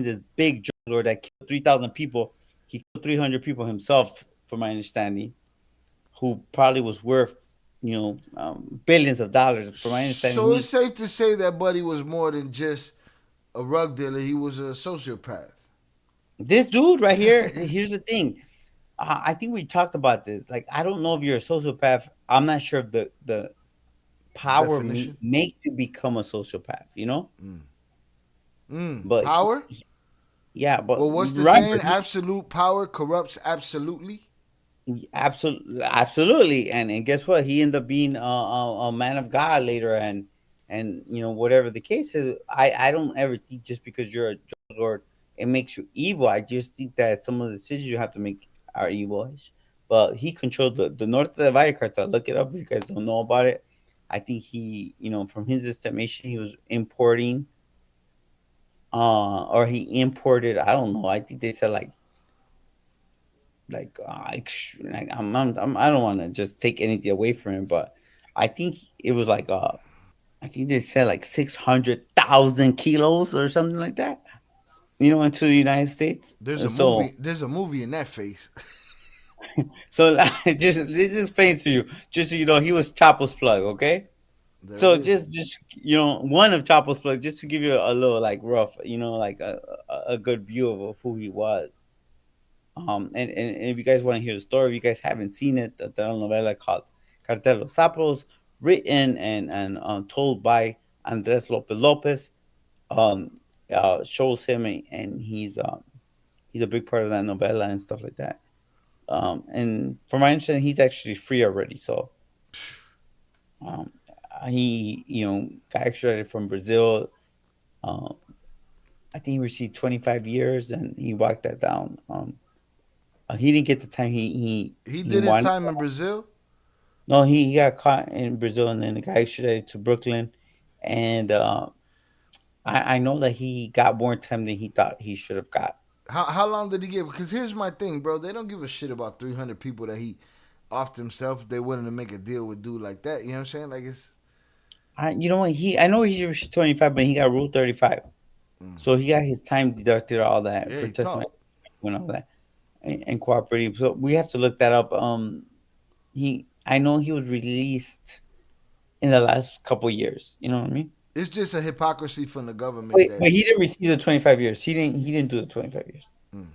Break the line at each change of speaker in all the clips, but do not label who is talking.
this big drug lord that killed 3,000 people. He killed 300 people himself, from my understanding, who probably was worth, billions of dollars. From my understanding,
So it's safe to say that Buddy was more than just a rug dealer. He was a sociopath.
this dude right here. Here's the thing. I think we talked about this. Like, I don't know if you're a sociopath. I'm not sure if the power
Definition.
make to become a sociopath. But
Power.
yeah, but
Well, what's the saying?
Robert,
Absolute power corrupts absolutely.
absolutely, absolutely, and guess what? He ended up being a man of God later, and whatever the case is, I don't ever think just because you're a drug lord it makes you evil. I just think that some of the decisions you have to make are evil. But he controlled the North of the Valle cartel. Look it up if you guys don't know about it. I think he, from his estimation, he was importing, or he imported. I don't know. I think they said I don't want to just take anything away from him, but I think it was I think they said like 600,000 kilos or something like that. Into the United States.
There's a
So
movie. There's a movie in that face.
so just this explains to you, just so you know, he was Chapo's plug, okay?
There it
So
is.
just one of Chapo's plug, just to give you a little like rough, like a good view of who he was. And if you guys want to hear the story, if you guys haven't seen it, the telenovela called Cartel Los Sapos, written and told by Andres Lopez Lopez, um, shows him, and he's a big part of that novela and stuff like that. And from my understanding, he's actually free already. So um, he got extradited from Brazil. Um, I think he received 25 years, and he walked that down. He didn't get the time
He
he
did his
wanted.
time in Brazil.
No, he got caught in Brazil, and then the guy extradited to Brooklyn. And I know that he got more time than he thought he should have got.
How long did he get? Because here's my thing, bro. They don't give a shit about 300 people that he offed himself. If they willing to make a deal with dude like that. You know what I'm saying? Like it's.
You know what? I know he received 25, but he got ruled 35.
Mm.
So he got his time deducted, all that
Yeah,
for
he
testimony
talked.
and all that, and cooperating. So we have to look that up. I know he was released in the last couple years. You know what I mean?
It's just a hypocrisy from the government
Wait,
that
but he didn't receive the 25 years. He didn't do the 25 years.
mm,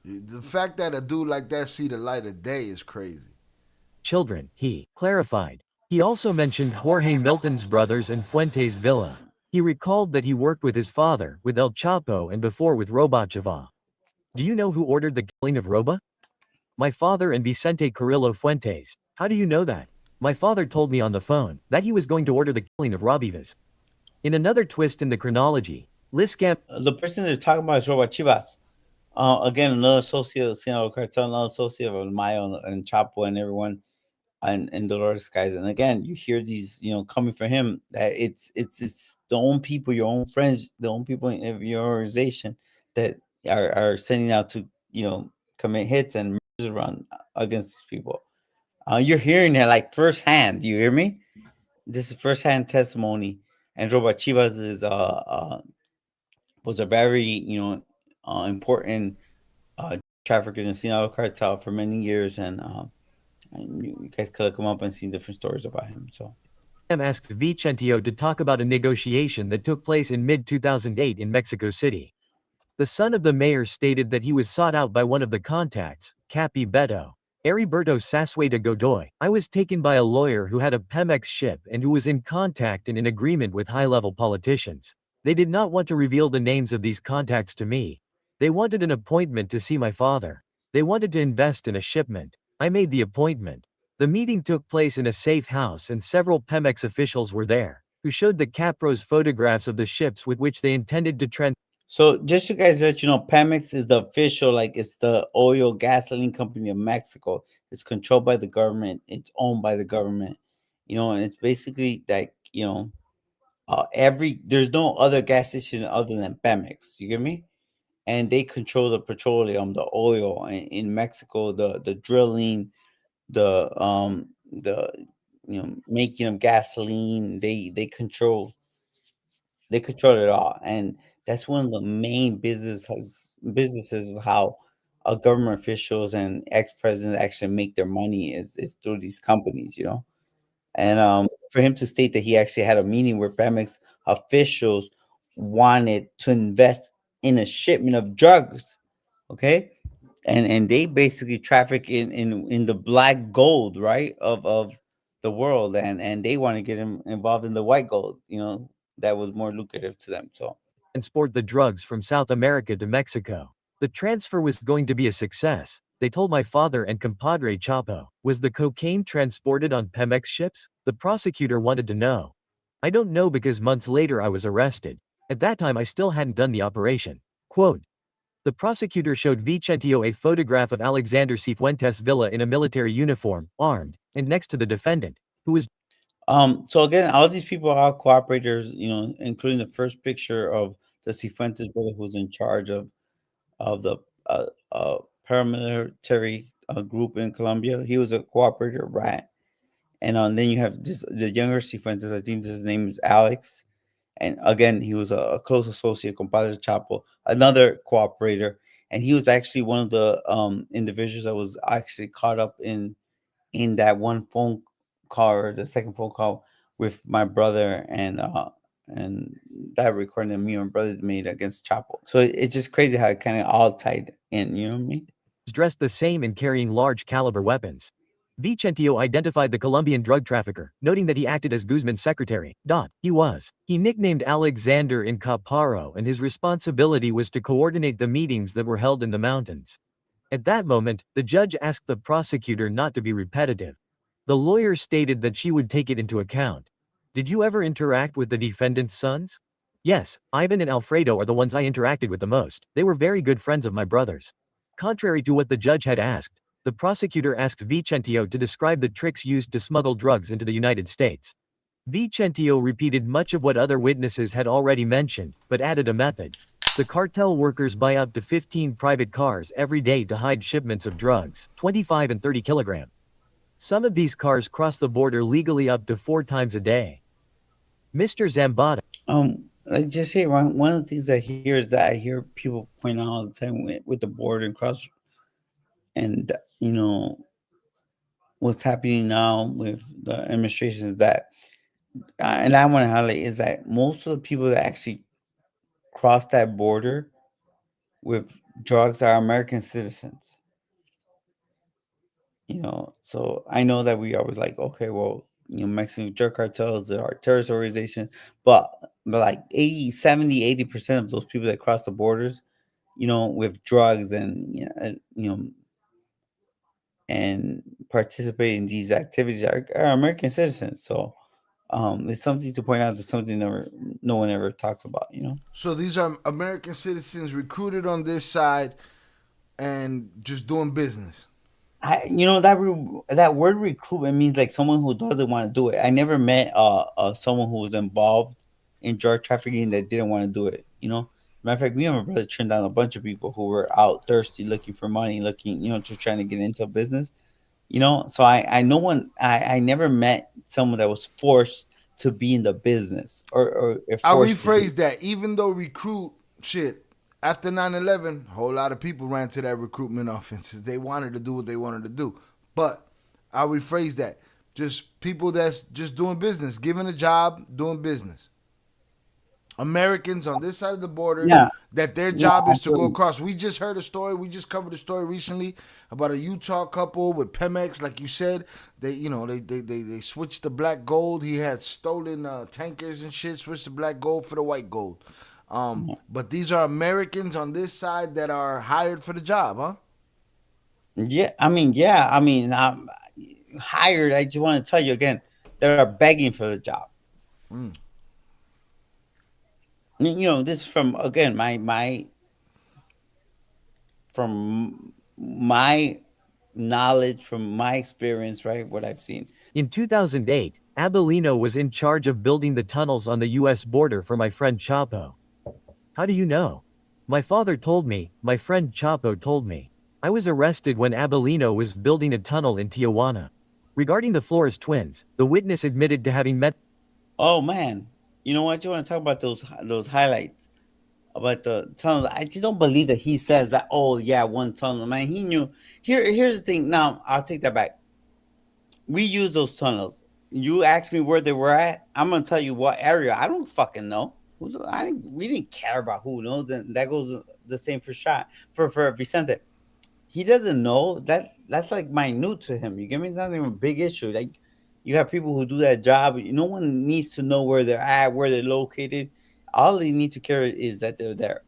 the fact that a dude like that see the light of day is crazy.
Children, he clarified. He also mentioned Jorge Milton's brothers and Fuentes Villa. He recalled that he worked with his father, with El Chapo, and before with Roba Chava. Do you know who ordered the killing of Roba? My father and Vicente Carrillo Fuentes. How do you know that? My father told me on the phone that he was going to order the killing of Robivas. In another twist in the chronology, Liscam
The person they're talking about is Robert Chivas. Again, another associate of Sinaloa Cartel, another associate of Mayo and Chapo and everyone, and Dolores guys. And again, you hear these, coming from him, that it's the own people, your own friends, the own people in your organization that are sending out to commit hits and murders around against these people. You're hearing it like firsthand. You hear me? This is firsthand testimony. And Robert Chivas was a very important trafficker in the Sinaloa cartel for many years, and you guys could look him up and see different stories about him. So
asked Vicentio to talk about a negotiation that took place in mid-2008 in Mexico City. The son of the mayor stated that he was sought out by one of the contacts, Capi Beto. Heriberto Sassueda Godoy. I was taken by a lawyer who had a Pemex ship and who was in contact and in agreement with high-level politicians. They did not want to reveal the names of these contacts to me. They wanted an appointment to see my father. They wanted to invest in a shipment. I made the appointment. The meeting took place in a safe house and several Pemex officials were there, who showed the Capros photographs of the ships with which they intended to
so just you guys let you know, Pemex is the official, like it's the oil gasoline company of Mexico. It's controlled by the government. It's owned by the government. And it's basically like there's no other gas station other than Pemex. You get me? And they control the petroleum, the oil in Mexico, the drilling, the making of gasoline. They control it all, and That's one of the main businesses of how government officials and ex presidents actually make their money is through these companies, you know. And for him to state that he actually had a meeting where Pemex officials wanted to invest in a shipment of drugs, okay, and they basically traffic in the black gold, right, of the world, and they want to get him involved in the white gold, you know, that was more lucrative to them. So
transport the drugs from South America to Mexico. The transfer was going to be a success. They told my father and compadre Chapo. Was the cocaine transported on Pemex ships? The prosecutor wanted to know. I don't know because months later I was arrested. At that time I still hadn't done the operation. Quote. The prosecutor showed Vicente a photograph of Alexander Cifuentes' villa in a military uniform, armed, and next to the defendant, who was
so again, all these people are cooperators, you know, including the first picture of the Cifuentes brother who's in charge of the uh, uh, paramilitary group in Colombia. He was a cooperator, rat. And then you have the younger Cifuentes. I think his name is Alex. And again, he was a close associate, compadre Chapo, another cooperator. And he was actually one of the individuals that was actually caught up in that one phone call, or the second phone call, with my brother, and that recording that me and my brother made against Chapo. So it's just crazy how it kind of all tied in. You know what I mean?
dressed the same and carrying large caliber weapons. Vicentio identified the Colombian drug trafficker, noting that he acted as Guzman's secretary. He nicknamed Alexander in Caparo and his responsibility was to coordinate the meetings that were held in the mountains. At that moment, the judge asked the prosecutor not to be repetitive. The lawyer stated that she would take it into account. Did you ever interact with the defendant's sons? Yes, Ivan and Alfredo are the ones I interacted with the most. They were very good friends of my brother's. Contrary to what the judge had asked, the prosecutor asked Vicentio to describe the tricks used to smuggle drugs into the United States. Vicentio repeated much of what other witnesses had already mentioned, but added a method. The cartel workers buy up to 15 private cars every day to hide shipments of drugs, 25 and 30 kilograms. Some of these cars cross the border legally up to 4 times a day. Mr. Zambada
Like just say one of the things I hear is that I hear people point out all the time with the border and cross, and you know what's happening now with the administration is that, and I want to highlight is that most of the people that actually cross that border with drugs are American citizens. You know, so I know that we always like, okay, well, you know, Mexican drug cartels are terrorist organizations, but like 80, 70, 80% of those people that cross the borders, you know, with drugs and you know, and participate in these activities are American citizens. So it's something to point out. That something no one ever talks about. You know.
So these are American citizens recruited on this side and just doing business.
You know that that word recruitment means like someone who doesn't want to do it. I never met someone who was involved in drug trafficking that didn't want to do it. You know, matter of fact, me and my brother turned down a bunch of people who were out thirsty, looking for money, looking, you know, just trying to get into business. You know, so I no one I never met someone that was forced to be in the business, or
I
forced to do.
rephrase that. Even though recruit shit after 9/11, a whole lot of people ran to that recruitment offenses. They wanted to do what they wanted to do. But I rephrase that. Just people that's just doing business, giving a job, doing business. Americans on this side of the border
Yeah,
that their
yeah,
job is to go
absolutely.
across. We just heard a story. We just covered a story recently about a Utah couple with Pemex, like you said. They switched to black gold. He had stolen tankers and shit. Switched to black gold for the white gold. But these are Americans on this side that are hired for the job, huh?
Yeah, I mean, hired. I just want to tell you again, they are begging for the job.
Mm.
You know, this is from again my from my knowledge, from my experience, right? What I've seen.
In 2008, Abelino was in charge of building the tunnels on the US border for my friend Chapo. How do you know? My father told me, my friend Chapo told me. I was arrested when Abelino was building a tunnel in Tijuana. Regarding the Flores twins, the witness admitted to having met
Oh man, you know what? You want to talk about those highlights? about the tunnel. I just don't believe that he says that. Oh yeah, one tunnel, man. He knew. Here's the thing. Now I'll take that back. We use those tunnels. You asked me where they were at. I'm gonna tell you what area. I don't fucking know. I didn't. We didn't care about who knows. And that goes the same for shot for Vicente. He doesn't know that. That's like minute to him. You get me? It's not even a big issue. Like you have people who do that job. No one needs to know where they're at, where they're located. All they need to care is that they're there.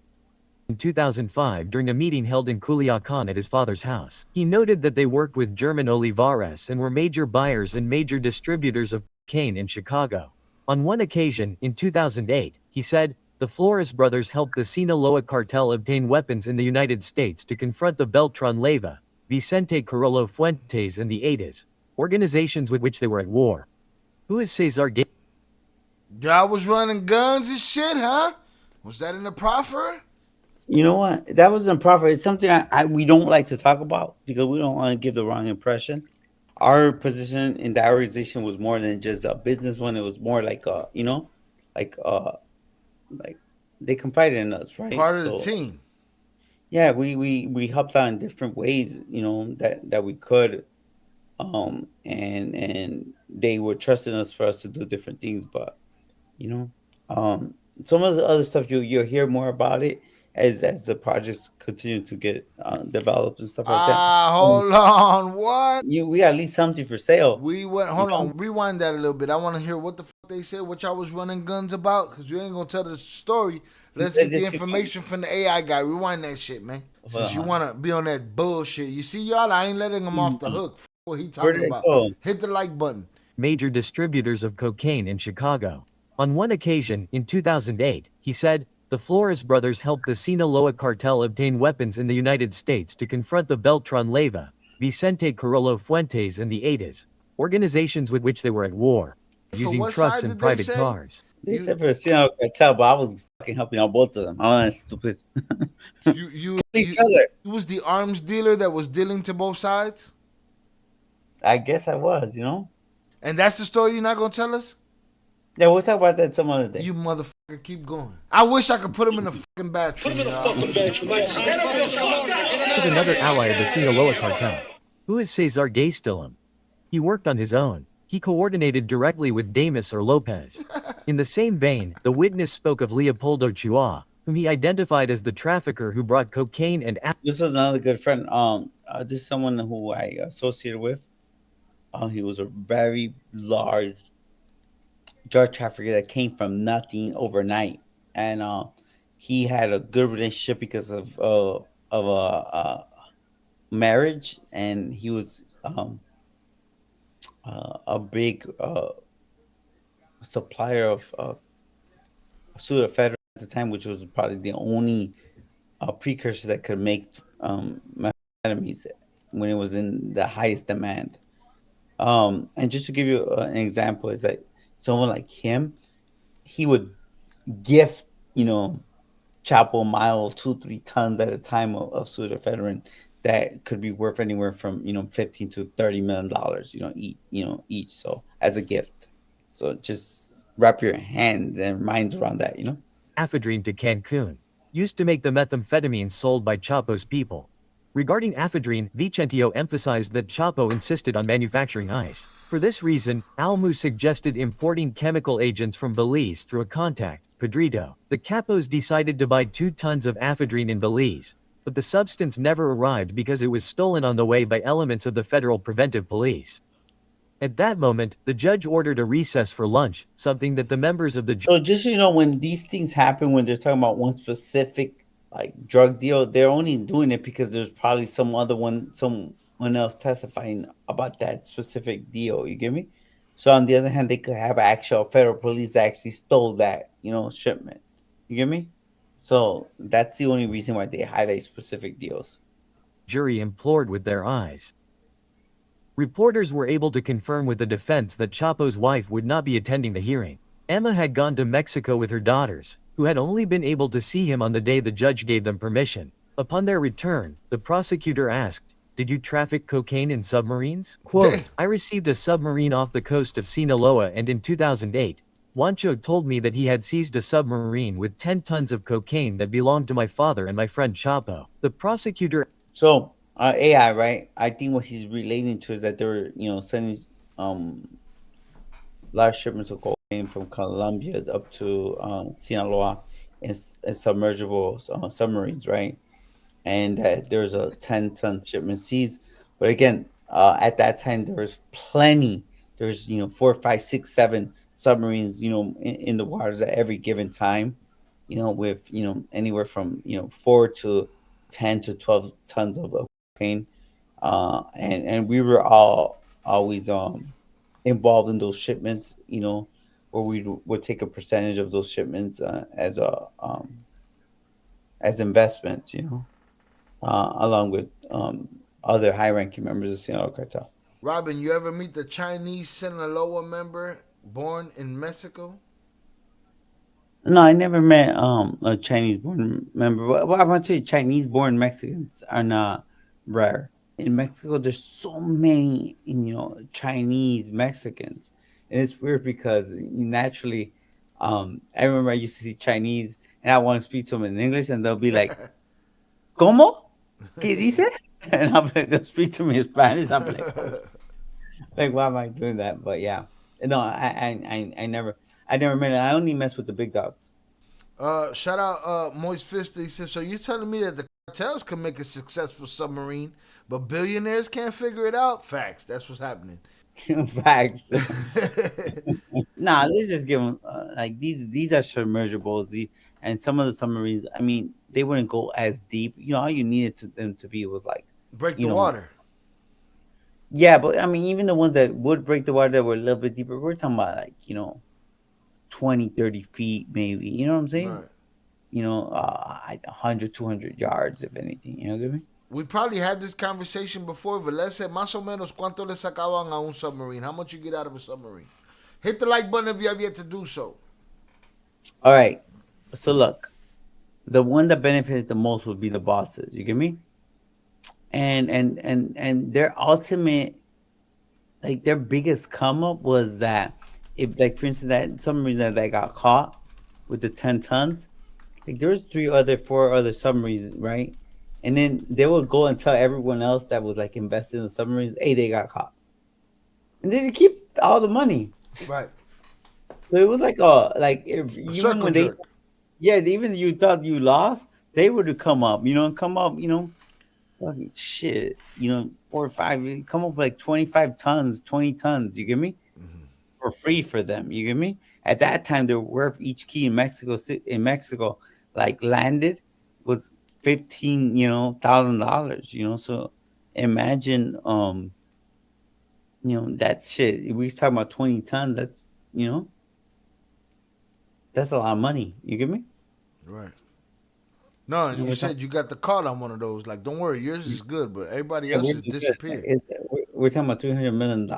In 2005 during a meeting held in Culiacan at his father's house. He noted that they worked with German Olivares and were major buyers and major distributors of cocaine in Chicago. On one occasion, in 2008, he said, the Flores brothers helped the Sinaloa cartel obtain weapons in the United States to confront the Beltran Leyva, Vicente Carrillo Fuentes and the Adas, organizations with which they were at war. Who is Cesar Gay?
Y'all was running guns and shit, huh? Was that in the proffer?
You know what? That wasn't proper. It's something we don't like to talk about because we don't want to give the wrong impression. Our position in that organization was more than just a business one. It was more like like like they confided in us, right?
Part of the
So
team.
yeah, we helped out in different ways, that we could, and they were trusting us for us to do different things, but you know, some of the other stuff you'll hear more about it as the projects continue to get developed and stuff like that.
Ah,
Um,
hold on. What?
we got at least something for sale.
We went.
You
Hold
know,
on. Rewind that a little bit. I want to hear what the fuck they said. What y'all was running guns about? Cause you ain't gonna tell the story.
he
Let's
said
get the
this.
information from the AI guy. Rewind that shit, man.
Hold
Since you
on.
wanna be on that bullshit. You see, y'all, I ain't letting him off the hook. F what he
Where
talking
did it
about?
go?
Hit the like button.
Major distributors of cocaine in Chicago. On one occasion, in 2008, he said, the Flores brothers helped the Sinaloa cartel obtain weapons in the United States to confront the Beltran Leyva, Vicente Carrillo Fuentes and the Adas, organizations with which they were at war,
For
using
what
trucks
side
and
did they
private
say?
cars.
They
You
said for the Sinaloa cartel, but I was fucking helping out both of them. I was stupid.
you you
Each
you
other.
you was the arms dealer that was dealing to both sides?
I guess I was.
And that's the story you're not gonna tell us?
Yeah, we'll talk about that some other day.
You motherfucker, keep going. I wish I could put him in the fucking bathroom, y'all.
He was another ally of the Sinaloa cartel. Who is Cesar Gay-Stillam? He worked on his own. He coordinated directly with Damas or Lopez. In the same vein, the witness spoke of Leopoldo Chua, whom he identified as the trafficker who brought cocaine and
This was another good friend. This is someone who I associated with. He was a very large drug trafficker that came from nothing overnight, and he had a good relationship because of a marriage, and he was a big supplier of pseudoephedrine at the time, which was probably the only precursor that could make methamphetamines when it was in the highest demand. And just to give you an example, is that someone like him, he would gift, Chapo Mayo 2-3 tons at a time of pseudoephedrine that could be worth anywhere from 15 to 30 million dollars, each. So as a gift, so just wrap your hands and minds around that.
ephedrine to Cancun, used to make the methamphetamines sold by Chapo's people. Regarding ephedrine, Vicentio emphasized that Chapo insisted on manufacturing ice. For this reason, Almu suggested importing chemical agents from Belize through a contact, Pedrito. The Capos decided to buy 2 tons of ephedrine in Belize, but the substance never arrived because it was stolen on the way by elements of the Federal Preventive Police. At that moment, the judge ordered a recess for lunch, something that the members of the
So just so you know, when these things happen, when they're talking about one specific like drug deal, they're only doing it because there's probably someone else testifying about that specific deal. You get me? So on the other hand, they could have actual federal police that actually stole that, shipment. You get me? So that's the only reason why they highlight specific deals.
jury implored with their eyes. Reporters were able to confirm with the defense that Chapo's wife would not be attending the hearing. Emma had gone to Mexico with her daughters, who had only been able to see him on the day the judge gave them permission. Upon their return, the prosecutor asked, "Did you traffic cocaine in submarines?" Quote, "I received a submarine off the coast of Sinaloa and in 2008, Juancho told me that he had seized a submarine with 10 tons of cocaine that belonged to my father and my friend Chapo. The prosecutor
So AI, right? I think what he's relating to is that they were, sending large shipments of cocaine from Colombia up to Sinaloa in submergible submarines, right? And that there's a 10-ton shipment seized. But again, at that time there was plenty. There's four, five, six, seven submarines in the waters at every given time. With anywhere from 4 to 10 to 12 tons of cocaine, and we were all always involved in those shipments. Where we would take a percentage of those shipments as investments. Along with other high-ranking members of Sinaloa cartel.
Robin, you ever meet the Chinese Sinaloa member born in Mexico?
No, I never met a Chinese-born member. Well, I want to say Chinese-born Mexicans are not rare. In Mexico, there's so many, Chinese Mexicans, and it's weird because naturally, I remember I used to see Chinese, and I want to speak to them in English, and they'll be like, "¿Cómo? ¿Qué dice?" And I'll be like, they'll speak to me in Spanish. I'm like, like, why am I doing that? But yeah, no, I never met it. I only mess with the big dogs.
Shout out Moist Fist. He says, so you're telling me that the cartels can make a successful submarine, but billionaires can't figure it out? Facts. That's what's happening.
Facts. Nah, they just give them like these are submersibles. And some of the submarines, I mean, they wouldn't go as deep. All you needed them to be was like,
Break
you
the
know,
water.
yeah. But I mean, even the ones that would break the water that were a little bit deeper, we're talking about like 20, 30 feet maybe. You know what I'm saying?
Right.
100, 200 yards, if anything. You know what I mean?
We probably had this conversation before, but let's say más o menos cuánto le sacaban a un submarine. How much you get out of a submarine? Hit the like button if you have yet to do so.
All right. So look, the one that benefited the most would be the bosses. You get me? And their ultimate, like their biggest come up was that if, like, for instance, that submarine that they got caught with the 10 tons, like there was four other submarines, right? And then they would go and tell everyone else that was like invested in the submarines, hey, they got caught, and then they keep all the money.
Right.
So it was like if
A
even
circle
when they,
jerk.
yeah, even you thought you lost, they would have come up, fucking shit, 4 or 5, come up with like 25 tons, 20 tons. You get me? For free for them. You get me? At that time, the worth each key in Mexico, like landed, was $15,000. So imagine, that shit. We talking about 20 tons. You know, that's a lot of money. You get me?
Right. No, and you
We're talking.
said you got the card on one of those. Like, don't worry, yours is good, but everybody
Yeah, we're
else has
good. Like,
disappeared.
we're talking about $300 million. You know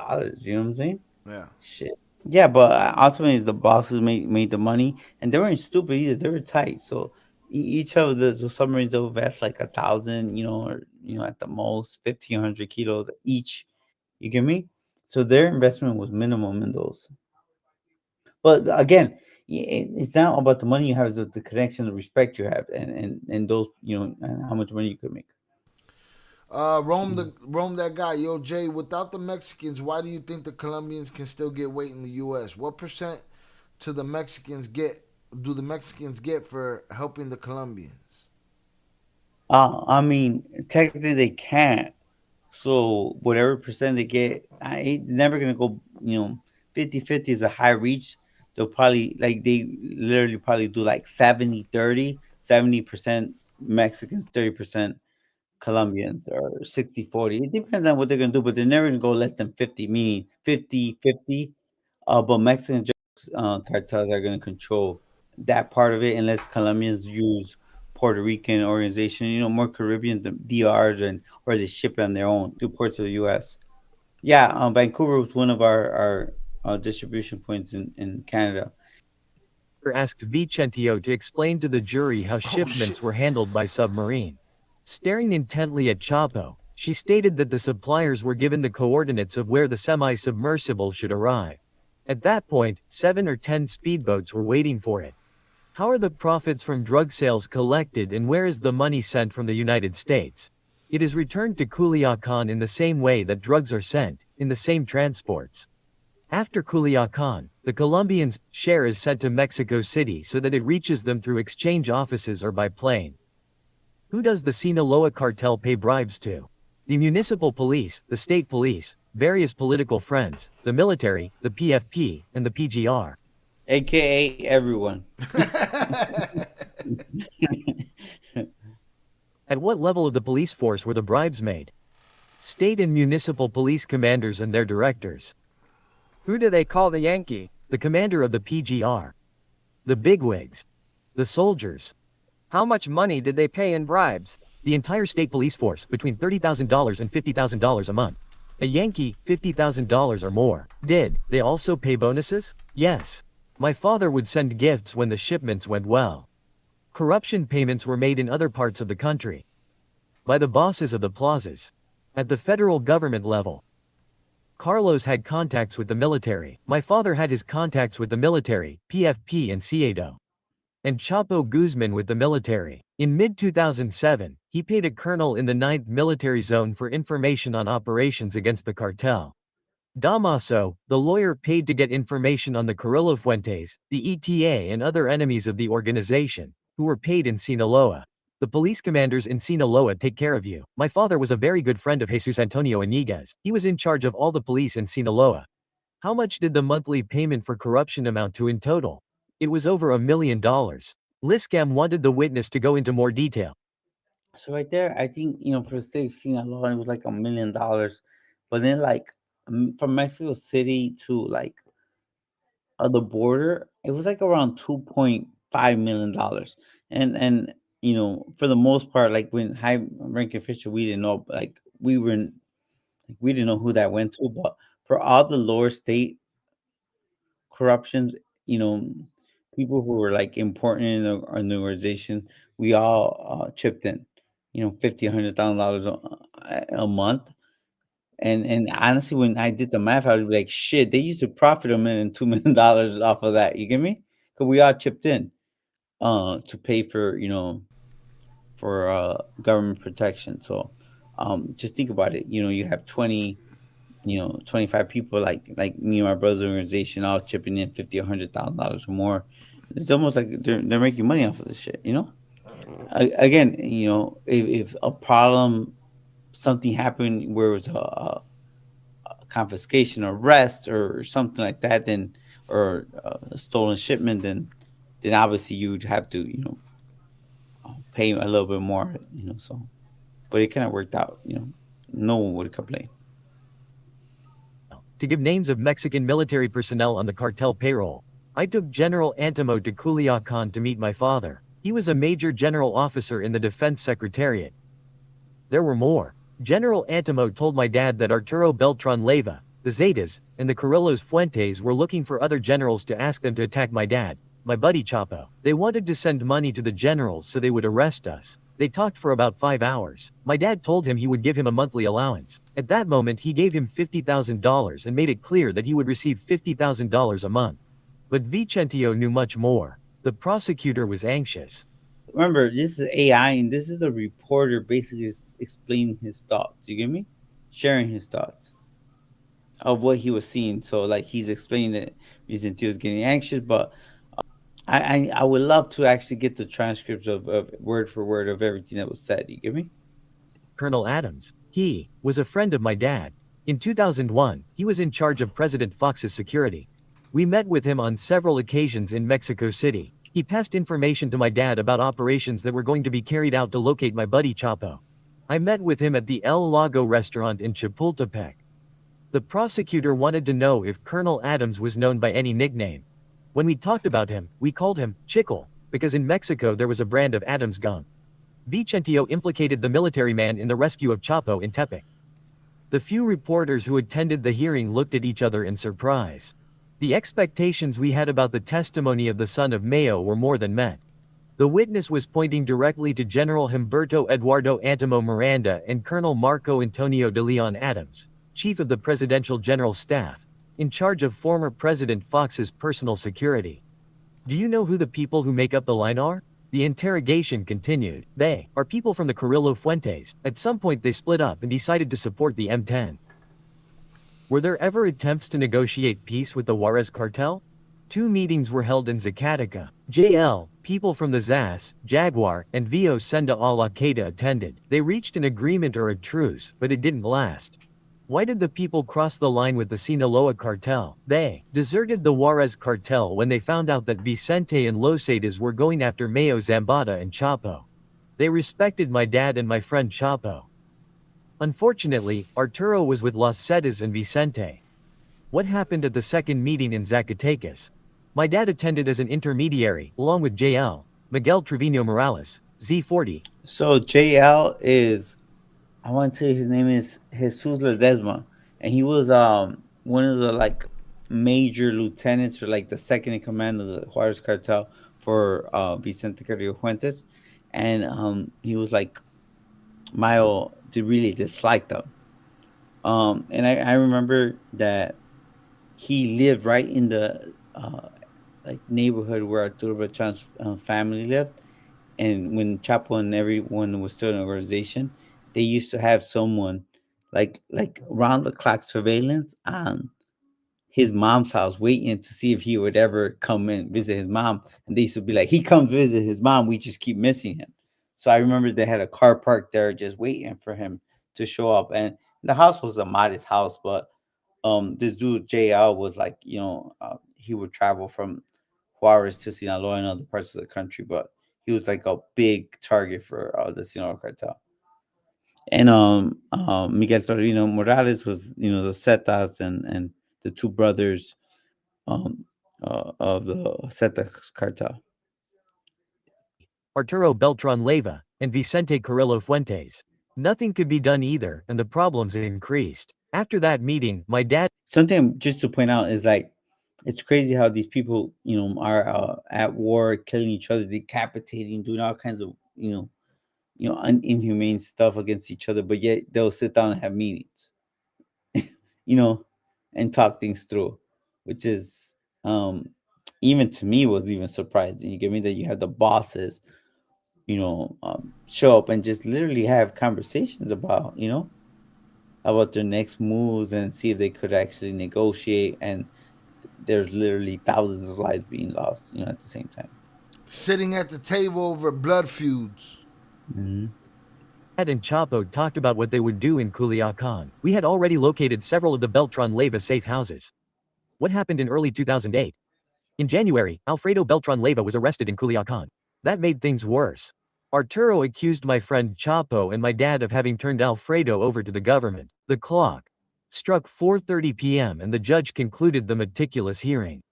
what I'm saying?
Yeah.
Shit. Yeah, but ultimately the bosses made the money, and they weren't stupid either. They were tight. So each of the submarines will vest like 1,000, or at the most 1,500 kilos each. You get me? So their investment was minimum in those. But again, it's not about the money you have; it's the connection, the respect you have, and those and how much money you could make.
Rome that guy, yo Jay. Without the Mexicans, why do you think the Colombians can still get weight in the U.S.? What percent to the Mexicans get? Do the Mexicans get for helping the Colombians?
I mean, technically they can't. So whatever percent they get, it's never gonna go. 50-50 is a high reach. They'll probably like they literally probably do like 70-30, 70% Mexicans, 30% Colombians, or 60-40. It depends on what they're gonna do, but they're never gonna go less than 50, meaning 50-50. But Mexican drugs cartels are gonna control that part of it unless Colombians use Puerto Rican organization, more Caribbean DRs, or they ship it on their own through ports of the U.S. Yeah, Vancouver was one of our distribution points in Canada.
asked Vicentio to explain to the jury how
Oh shit!
shipments were handled by submarine. Staring intently at Chapo, she stated that the suppliers were given the coordinates of where the semi-submersible should arrive. At that point, 7 or 10 speedboats were waiting for it. How are the profits from drug sales collected and where is the money sent from the United States? It is returned to Culiacan in the same way that drugs are sent, in the same transports. After Culiacan, the Colombians' share is sent to Mexico City so that it reaches them through exchange offices or by plane. Who does the Sinaloa cartel pay bribes to? The municipal police, the state police, various political friends, the military, the PFP, and the PGR.
AKA everyone.
At what level of the police force were the bribes made? State and municipal police commanders and their directors.
Who do they call the Yankee?
The commander of the PGR. The bigwigs. The soldiers.
How much money did they pay in bribes?
The entire state police force, between $30,000 and $50,000 a month. A Yankee, $50,000 or more. Did they also pay bonuses? Yes. My father would send gifts when the shipments went well. Corruption payments were made in other parts of the country. By the bosses of the plazas. At the federal government level. Carlos had contacts with the military. My father had his contacts with the military, PFP and CIEDO. And Chapo Guzmán with the military. In mid-2007, he paid a colonel in the 9th Military Zone for information on operations against the cartel. Damaso, the lawyer paid to get information on the Carrillo Fuentes, the ETA and other enemies of the organization, who were paid in Sinaloa. The police commanders in Sinaloa take care of you. My father was a very good friend of Jesus Antonio Iniguez. He was in charge of all the police in Sinaloa. How much did the monthly payment for corruption amount to in total? It was over $1 million. Liscam wanted the witness to go into more detail.
So right there, I think for the state of Sinaloa, it was like $1 million, but then like from Mexico City to like the border, it was like around $2.5 million, and for the most part, like when high ranking official, we didn't know, like we didn't know who that went to, but for all the lower state corruptions, you know, people who were like important in the organization, we all chipped in, $50, $100,000 a month. And honestly, when I did the math, I was like, shit, they used to profit $1 million, $2 million off of that. You get me? Because we all chipped in to pay for government protection. So just think about it. You have 25 people like me and my brother's organization all chipping in 50, $100,000 or more. It's almost like they're making money off of this shit. Again, if a problem, something happened where it was a confiscation, arrest, or something like that, then or a stolen shipment, then obviously you'd have to pay a little bit more. So, but it kind of worked out. No one would complain.
To give names of Mexican military personnel on the cartel payroll, I took General Antimo de Culiacan to meet my father. He was a major general officer in the Defense Secretariat. There were more. General Antimo told my dad that Arturo Beltran Leyva, the Zetas, and the Carrillos Fuentes were looking for other generals to ask them to attack my dad, my buddy Chapo. They wanted to send money to the generals so they would arrest us. They talked for about 5 hours. My dad told him he would give him a monthly allowance. At that moment he gave him $50,000 and made it clear that he would receive $50,000 a month. But Vicente knew much more. The prosecutor was anxious.
Remember, this is AI, and this is the reporter basically explaining his thoughts. You get me? Sharing his thoughts of what he was seeing. So, like, he's explaining that Vicente was getting anxious, but I would love to actually get the transcripts of word for word of everything that was said. You get me?
Colonel Adams. He was a friend of my dad. In 2001, he was in charge of President Fox's security. We met with him on several occasions in Mexico City. He passed information to my dad about operations that were going to be carried out to locate my buddy Chapo. I met with him at the El Lago restaurant in Chapultepec. The prosecutor wanted to know if Colonel Adams was known by any nickname. When we talked about him, we called him Chicle, because in Mexico there was a brand of Adams gum. Vicente implicated the military man in the rescue of Chapo in Tepic. The few reporters who attended the hearing looked at each other in surprise. The expectations we had about the testimony of the son of Mayo were more than met. The witness was pointing directly to General Humberto Eduardo Antimo Miranda and Colonel Marco Antonio de Leon Adams, chief of the Presidential General Staff. in charge of former President Fox's personal security. Do you know who the people who make up the line are? The interrogation continued. They are people from the Carrillo Fuentes. At some point they split up and decided to support the M10. Were there ever attempts to negotiate peace with the Juarez cartel? Two meetings were held in Zacatecas. JL, people from the ZAS, Jaguar, and Vio Senda al-Qaeda attended. They reached an agreement or a truce, but it didn't last. Why did the people cross the line with the Sinaloa cartel? They deserted the Juarez cartel when they found out that Vicente and Losetas were going after Mayo, Zambada, and Chapo. They respected my dad and my friend Chapo. Unfortunately, Arturo was with Los Zetas and Vicente. What happened at the second meeting in Zacatecas? My dad attended as an intermediary, along with JL, Miguel Trevino Morales, Z40.
So JL is, I want to tell you his name is Jesus Ledesma, and he was one of the like major lieutenants or like the second in command of the Juarez cartel for Vicente Carrillo Fuentes, and he was like Mayo did really dislike them. And I remember that he lived right in the like neighborhood where Arturo Beltran's family lived. And when Chapo and everyone was still in the organization, they used to have someone like round the clock surveillance on his mom's house, waiting to see if he would ever come and visit his mom. And they used to be like, he comes visit his mom, we just keep missing him. So I remember they had a car parked there just waiting for him to show up. And the house was a modest house, but this dude JL was like, he would travel from Juarez to Sinaloa and other parts of the country, but he was like a big target for the Sinaloa cartel. And Miguel Torino Morales was, the Zetas and the two brothers um, of the Zeta cartel.
Arturo Beltran Leyva, and Vicente Carrillo Fuentes. Nothing could be done either, and the problems increased. After that meeting, my dad
Something just to point out is like, it's crazy how these people, are at war, killing each other, decapitating, doing all kinds of, inhumane stuff against each other, but yet they'll sit down and have meetings, you know, and talk things through, which is, even to me, was even surprising. You get me that you have the bosses, show up and just literally have conversations about their next moves and see if they could actually negotiate. And there's literally thousands of lives being lost, at the same time.
Sitting at the table over blood feuds.
Hmm.
and Chapo talked about what they would do in Culiacan. We had already located several of the Beltran Leyva safe houses. What happened in early 2008? In January, Alfredo Beltran Leyva was arrested in Culiacan. That made things worse. Arturo accused my friend Chapo and my dad of having turned Alfredo over to the government. The clock struck 4:30 p.m. and the judge concluded the meticulous hearing.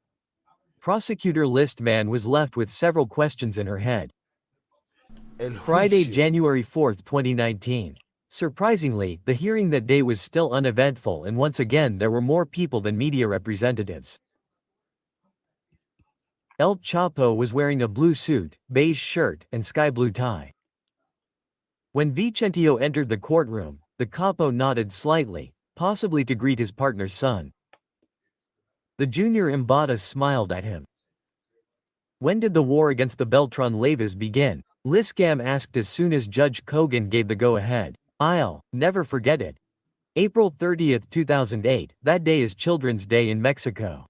Prosecutor Listman was left with several questions in her head.
El
Friday,
juicio.
January 4, 2019. Surprisingly, the hearing that day was still uneventful and once again there were more people than media representatives. El Chapo was wearing a blue suit, beige shirt, and sky blue tie. When Vicentio entered the courtroom, the capo nodded slightly, possibly to greet his partner's son. The junior Zambada smiled at him. When did the war against the Beltran Leyvas begin? Liscam asked as soon as Judge Kogan gave the go-ahead. I'll never forget it. April 30, 2008, that day is Children's Day in Mexico.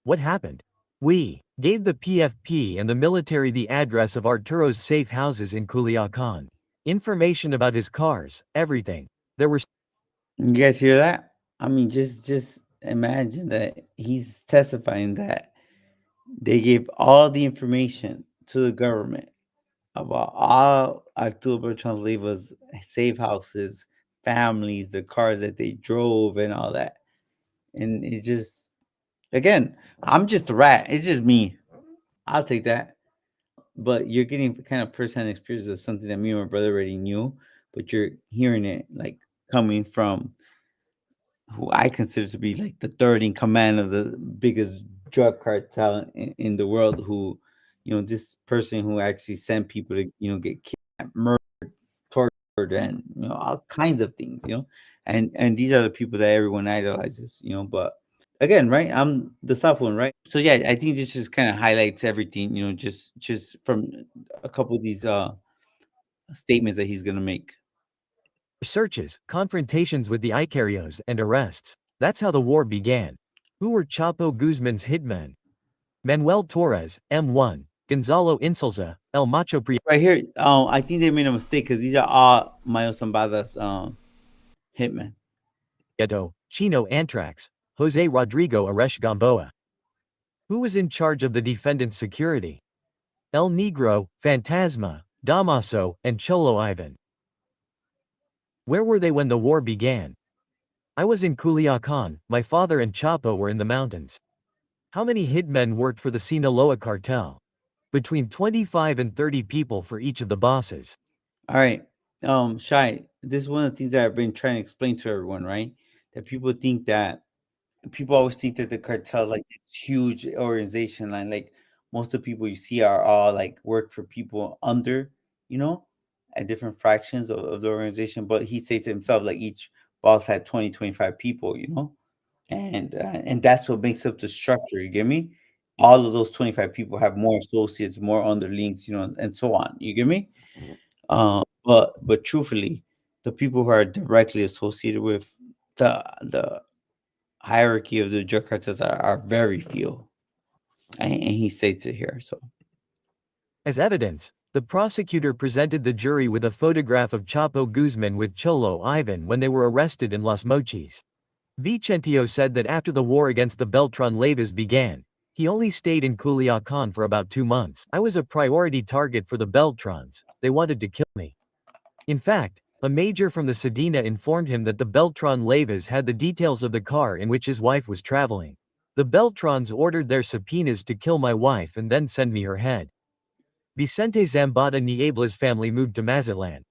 What happened? We gave the PFP and the military the address of Arturo's safe houses in Culiacan. Information about his cars, everything. There were
You guys hear that? I mean, just imagine that he's testifying that they gave all the information to the government about all Arturo Beltran Leiva's safe houses, families, the cars that they drove, and all that. And it's just, again, I'm just a rat. It's just me. I'll take that. But you're getting kind of firsthand experience of something that me and my brother already knew, but you're hearing it like coming from who I consider to be like the third in command of the biggest drug cartel in the world. Who, this person who actually sent people to, get kidnapped, murdered, tortured, and all kinds of things. And these are the people that everyone idolizes. But Again, right? I'm the soft one, right? So yeah, I think this just kind of highlights everything, just from a couple of these statements that he's gonna make.
Searches, confrontations with the Icarios, and arrests. That's how the war began. Who were Chapo Guzman's hitmen? Manuel Torres, M1, Gonzalo Insulza, El Macho
Right here, I think they made a mistake because these are all Mayo Zambada's hitmen.
Prieto, Chino Antrax, Jose Rodrigo Aresh Gamboa. Who was in charge of the defendant's security? El Negro, Fantasma, Damaso, and Cholo Ivan. Where were they when the war began? I was in Culiacan, my father and Chapo were in the mountains. How many hitmen worked for the Sinaloa cartel? Between 25 and 30 people for each of the bosses.
All right, Shy. This is one of the things that I've been trying to explain to everyone, right? That people always think that the cartel like this huge organization, like most of the people you see are all like work for people under, you know, at different fractions of the organization. But he says to himself like each boss had 20, 25 people, and that's what makes up the structure. You get me? All of those 25 people have more associates, more underlings, and so on. You get me? But truthfully, the people who are directly associated with the hierarchy of the drug cartels are very few, and he states it here. So
As evidence, the prosecutor presented the jury with a photograph of Chapo Guzman with Cholo Ivan when they were arrested in Los Mochis. Vicentio said that after the war against the Beltran Leyvas began, he only stayed in Culiacan for about 2 months. I was a priority target for the Beltrans, they wanted to kill me. In fact, a major from the Sedena informed him that the Beltran Leyvas had the details of the car in which his wife was traveling. The Beltrans ordered their subpoenas to kill my wife and then send me her head. Vicente Zambada Niebla's family moved to Mazatlan.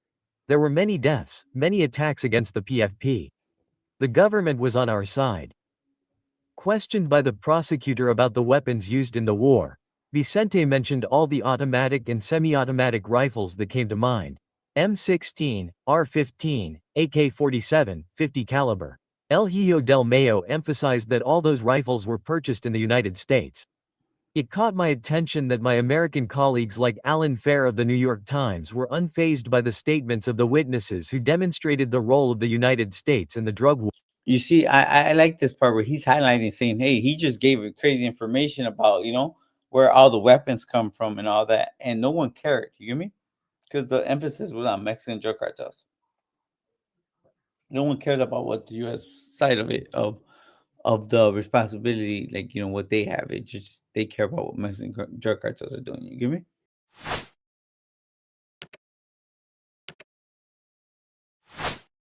There were many deaths, many attacks against the PFP. The government was on our side. Questioned by the prosecutor about the weapons used in the war, Vicente mentioned all the automatic and semi-automatic rifles that came to mind. M16, R15, AK-47, 50 caliber. El Hijo del Mayo emphasized that all those rifles were purchased in the United States. It caught my attention that my American colleagues like Alan Fair of the New York Times were unfazed by the statements of the witnesses who demonstrated the role of the United States in the drug war.
you see, I like this part where he's highlighting, saying, "Hey, he just gave crazy information about where all the weapons come from and all that, and no one cared." You get me? Because the emphasis was on Mexican drug cartels. No one cares about what the U.S. side of it of the responsibility, like what they have. It just they care about what Mexican drug cartels are doing. You get me?